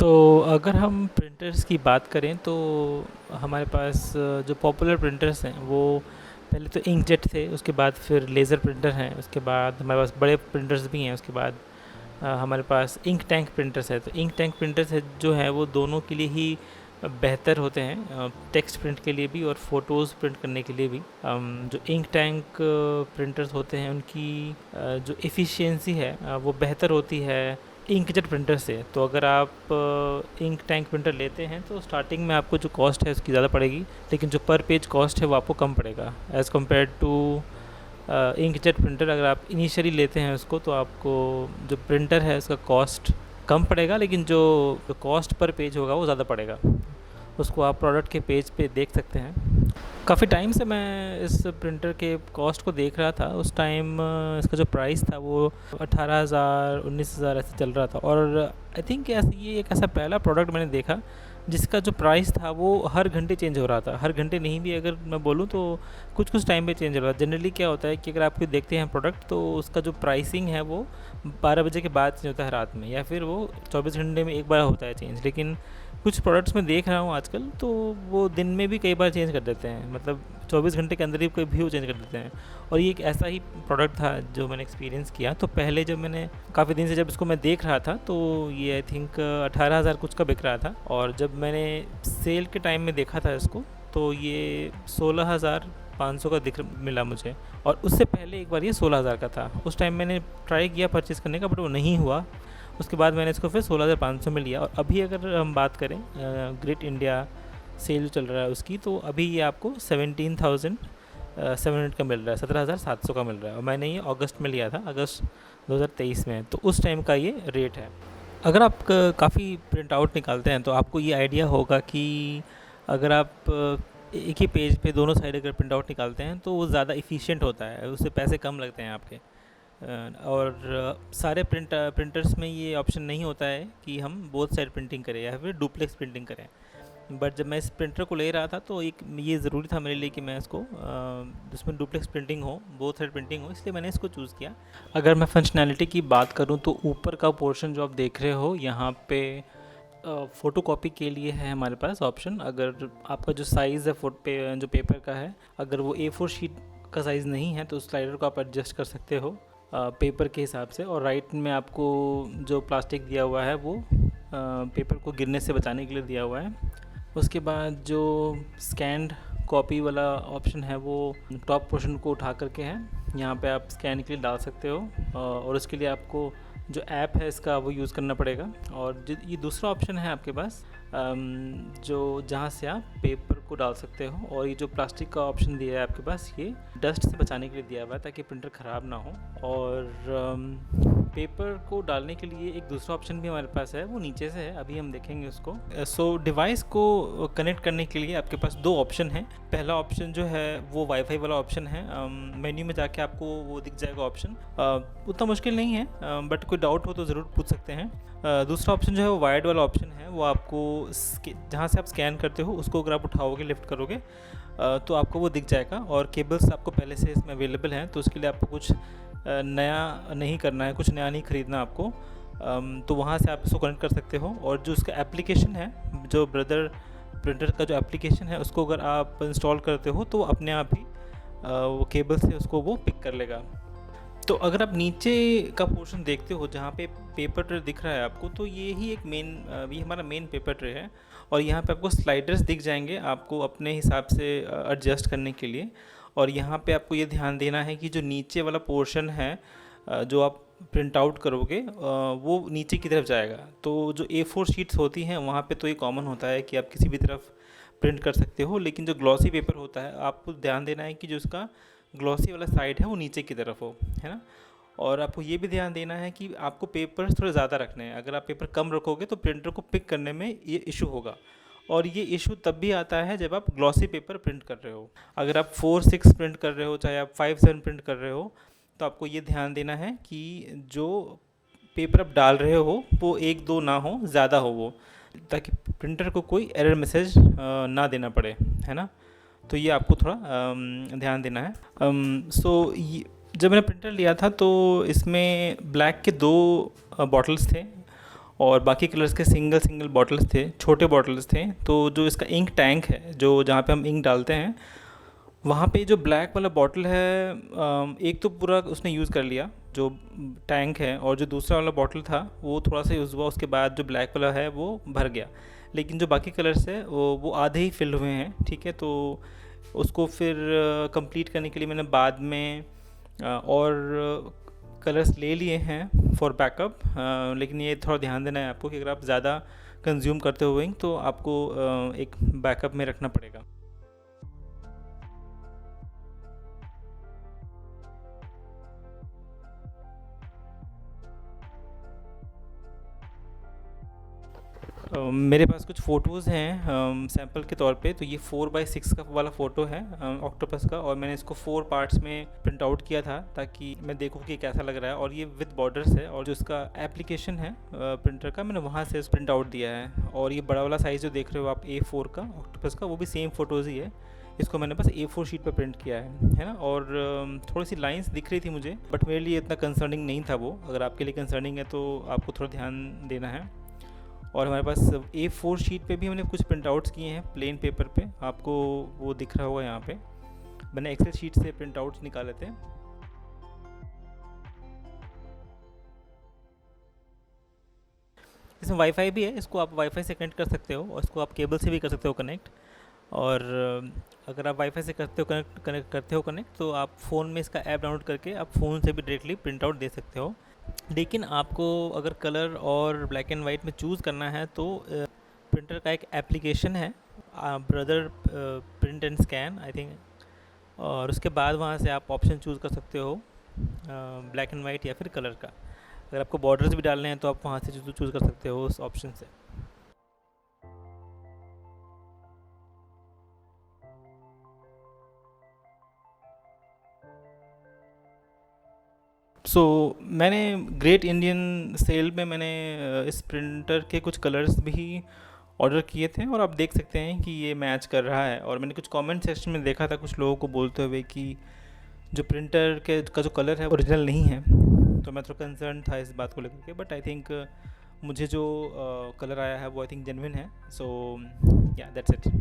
तो अगर हम प्रिंटर्स की बात करें तो हमारे पास जो पॉपुलर प्रिंटर्स हैं वो पहले तो इंकजेट थे, उसके बाद फिर लेज़र प्रिंटर हैं, उसके बाद हमारे पास बड़े प्रिंटर्स भी हैं, उसके बाद हमारे पास इंक टैंक प्रिंटर्स है। तो इंक टैंक प्रिंटर्स है जो है वो दोनों के लिए ही बेहतर होते हैं, टेक्स्ट प्रिंट के लिए भी और फ़ोटोज़ प्रिंट करने के लिए भी। जो इंक टैंक प्रिंटर्स होते हैं उनकी जो एफिशिएंसी है वो बेहतर होती है इंकजेट प्रिंटर से। तो अगर आप इंक टैंक प्रिंटर लेते हैं तो स्टार्टिंग में आपको जो कॉस्ट है उसकी ज़्यादा पड़ेगी, लेकिन जो पर पेज कॉस्ट है वो आपको कम पड़ेगा as compare to inkjet printer. अगर आप इनिशियली लेते हैं उसको तो आपको जो प्रिंटर है उसका कॉस्ट कम पड़ेगा, लेकिन जो कॉस्ट पर पेज होगा वो ज़्यादा पड़ेगा। उसको आप प्रोडक्ट के पेज पे देख सकते हैं। काफ़ी टाइम से मैं इस प्रिंटर के कॉस्ट को देख रहा था। उस टाइम इसका जो प्राइस था वो 18,000 19,000 ऐसे चल रहा था। और आई थिंक ये एक ऐसा पहला प्रोडक्ट मैंने देखा जिसका जो प्राइस था वो हर घंटे चेंज हो रहा था। हर घंटे नहीं भी अगर मैं बोलूँ तो कुछ कुछ टाइम पे चेंज हो रहा है। जनरली क्या होता है कि अगर आप कोई देखते हैं प्रोडक्ट तो उसका जो प्राइसिंग है वो 12 बजे के बाद चेंज होता है रात में, या फिर वो 24 घंटे में एक बार होता है चेंज। लेकिन कुछ प्रोडक्ट्स में देख रहा हूँ आजकल तो वो दिन में भी कई बार चेंज कर देते हैं, मतलब 24 घंटे के अंदर ही कोई भी वो चेंज कर देते हैं। और ये एक ऐसा ही प्रोडक्ट था जो मैंने एक्सपीरियंस किया। तो पहले जब मैंने काफ़ी दिन से जब इसको मैं देख रहा था तो ये आई थिंक 18,000 कुछ का बिक रहा था, और जब मैंने सेल के टाइम में देखा था इसको तो ये 16,500 का दिख मिला मुझे। और उससे पहले एक बार ये 16,000 का था। उस टाइम मैंने ट्राई किया परचेज़ करने का बट वो नहीं हुआ। उसके बाद मैंने इसको फिर 16,500 में लिया। और अभी अगर हम बात करें ग्रेट इंडिया सेल जो चल रहा है उसकी, तो अभी ये आपको 17,700 का मिल रहा है, 17,700 का मिल रहा है। और मैंने ये अगस्त में लिया था, अगस्त 2023 में। तो उस टाइम का ये रेट है। अगर आप काफ़ी प्रिंट आउट निकालते हैं तो आपको ये आइडिया होगा कि अगर आप एक ही पेज पे दोनों साइड अगर प्रिंट आउट निकालते हैं तो वो ज़्यादा इफ़िशिएंट होता है, उससे पैसे कम लगते हैं आपके। और सारे प्रिंटर्स में ये ऑप्शन नहीं होता है कि हम बोथ साइड प्रिंटिंग करें या फिर डुप्लेक्स प्रिंटिंग करें। बट जब मैं इस प्रिंटर को ले रहा था तो एक ये ज़रूरी था मेरे लिए कि मैं इसको जिसमें डुप्लेक्स प्रिंटिंग हो, बोथ साइड प्रिंटिंग हो, इसलिए मैंने इसको चूज़ किया। अगर मैं फंक्शनैलिटी की बात करूँ तो ऊपर का पोर्शन जो आप देख रहे हो यहाँ पे फ़ोटो कॉपी के लिए है हमारे पास ऑप्शन। अगर आपका जो साइज़ है जो पेपर का है, अगर वो A4 शीट का साइज़ नहीं है तो उस स्लाइडर को आप एडजस्ट कर सकते हो पेपर के हिसाब से। और राइट में आपको जो प्लास्टिक दिया हुआ है वो पेपर को गिरने से बचाने के लिए दिया हुआ है। उसके बाद जो स्कैन्ड कॉपी वाला ऑप्शन है वो टॉप पोर्शन को उठा करके है, यहाँ पे आप स्कैन के लिए डाल सकते हो। और उसके लिए आपको जो ऐप है इसका वो यूज़ करना पड़ेगा। और ये दूसरा ऑप्शन है आपके पास जो जहाँ से आप पेपर को डाल सकते हो। और ये जो प्लास्टिक का ऑप्शन दिया है आपके पास, ये डस्ट से बचाने के लिए दिया हुआ है ताकि प्रिंटर ख़राब ना हो। और पेपर को डालने के लिए एक दूसरा ऑप्शन भी हमारे पास है, वो नीचे से है, अभी हम देखेंगे उसको। सो डिवाइस को कनेक्ट करने के लिए आपके पास दो ऑप्शन हैं। पहला ऑप्शन जो है वो वाईफाई वाला ऑप्शन है। मेन्यू में जाके आपको वो दिख जाएगा ऑप्शन, उतना मुश्किल नहीं है, बट कोई डाउट हो तो ज़रूर पूछ सकते हैं। दूसरा ऑप्शन जो है वो वायर्ड वाला ऑप्शन है, वो आपको जहाँ से आप स्कैन करते हो उसको अगर आप उठाओगे, लिफ्ट करोगे तो आपको वो दिख जाएगा। और केबल्स आपको पहले से इसमें अवेलेबल हैं, तो उसके लिए आपको कुछ नया नहीं करना है, कुछ नया नहीं ख़रीदना आपको। तो वहाँ से आप इसको कनेक्ट कर सकते हो। और जो उसका एप्लीकेशन है, जो ब्रदर प्रिंटर का जो एप्लीकेशन है, उसको अगर आप इंस्टॉल करते हो तो अपने आप ही वो केबल से उसको वो पिक कर लेगा। तो अगर आप नीचे का पोर्शन देखते हो जहाँ पे पेपर ट्रे दिख रहा है आपको, तो ये ही एक ये हमारा मेन पेपर ट्रे है। और यहाँ पे आपको स्लाइडर्स दिख जाएंगे आपको अपने हिसाब से एडजस्ट करने के लिए। और यहाँ पे आपको ये ध्यान देना है कि जो नीचे वाला पोर्शन है जो आप प्रिंट आउट करोगे वो नीचे की तरफ जाएगा। तो जो A4 शीट्स होती हैं वहाँ पे तो ये कॉमन होता है कि आप किसी भी तरफ प्रिंट कर सकते हो, लेकिन जो ग्लॉसी पेपर होता है आपको ध्यान देना है कि जो उसका ग्लॉसी वाला साइड है वो नीचे की तरफ हो, है ना। और आपको ये भी ध्यान देना है कि आपको पेपर थोड़े ज़्यादा रखने हैं। अगर आप पेपर कम रखोगे तो प्रिंटर को पिक करने में ये इशू होगा। और ये इशू तब भी आता है जब आप ग्लॉसी पेपर प्रिंट कर रहे हो। अगर आप 4-6 प्रिंट कर रहे हो, चाहे आप 5-7 प्रिंट कर रहे हो, तो आपको ये ध्यान देना है कि जो पेपर आप डाल रहे हो वो 1-2 ना हो, ज़्यादा हो वो, ताकि प्रिंटर को कोई एरर मैसेज ना देना पड़े, है ना। तो ये आपको थोड़ा ध्यान देना है। जब मैंने प्रिंटर लिया था तो इसमें ब्लैक के 2 बॉटल्स थे, और बाकी कलर्स के सिंगल सिंगल बॉटल्स थे, छोटे बॉटल्स थे। तो जो इसका इंक टैंक है, जो जहाँ पे हम इंक डालते हैं, वहाँ पे जो ब्लैक वाला बॉटल है, एक तो पूरा उसने यूज़ कर लिया जो टैंक है, और जो दूसरा वाला बॉटल था वो थोड़ा सा यूज़ हुआ, उसके बाद जो ब्लैक वाला है वो भर गया। लेकिन जो बाकी कलर्स है वो आधे ही फिल हुए हैं, ठीक है। तो उसको फिर कंप्लीट करने के लिए मैंने बाद में और कलर्स ले लिए हैं फॉर बैकअप। लेकिन ये थोड़ा ध्यान देना है आपको कि अगर आप ज़्यादा कंज्यूम करते हो इंक तो आपको एक बैकअप में रखना पड़ेगा। मेरे पास कुछ फ़ोटोज़ हैं सैंपल के तौर पे। तो ये 4x6 का वाला फ़ोटो है ऑक्टोपस का, और मैंने इसको 4 पार्ट्स में प्रिंट आउट किया था ताकि मैं देखूँ कि कैसा लग रहा है। और ये विद बॉर्डर्स है, और जो इसका एप्लीकेशन है प्रिंटर का, मैंने वहाँ से प्रिंट आउट दिया है। और ये बड़ा वाला साइज़ जो देख रहे हो आप A4 का ऑक्टोपस का, वो भी सेम फ़ोटोज़ ही है। इसको मैंने बस A4 शीट पर प्रिंट किया है ना। और थोड़ी सी लाइंस दिख रही थी मुझे, बट मेरे लिए इतना कंसर्निंग नहीं था वो। अगर आपके लिए कंसर्निंग है तो आपको थोड़ा ध्यान देना है। और हमारे पास A4 शीट पे भी हमने कुछ प्रिंट आउट्स किए हैं प्लेन पेपर पे, आपको वो दिख रहा होगा यहाँ पे। मैंने एक्सेल शीट से प्रिंट आउट्स निकाले थे। इसमें वाईफाई भी है, इसको आप वाईफाई से कनेक्ट कर सकते हो, और इसको आप केबल से भी कर सकते हो कनेक्ट। और अगर आप वाईफाई से करते हो कनेक्ट करते हो कनेक्ट, तो आप फ़ोन में इसका ऐप डाउनलोड करके आप फ़ोन से भी डायरेक्टली प्रिंट आउट दे सकते हो। लेकिन आपको अगर कलर और ब्लैक एंड वाइट में चूज़ करना है तो प्रिंटर का एक एप्लीकेशन है, brother print and scan I think, और उसके बाद वहाँ से आप ऑप्शन चूज़ कर सकते हो ब्लैक एंड वाइट या फिर कलर का। अगर आपको बॉर्डर्स भी डालने हैं तो आप वहाँ से चूज़ कर सकते हो उस ऑप्शन से। मैंने ग्रेट इंडियन सेल में मैंने इस प्रिंटर के कुछ कलर्स भी ऑर्डर किए थे, और आप देख सकते हैं कि ये मैच कर रहा है। और मैंने कुछ कमेंट सेक्शन में देखा था कुछ लोगों को बोलते हुए कि जो प्रिंटर के का जो कलर है ओरिजिनल नहीं है। तो मैं थोड़ा कंसर्न था इस बात को लेकर के, बट आई थिंक मुझे जो कलर आया है वो आई थिंक जेन्युइन है। सो या दैट्स इट।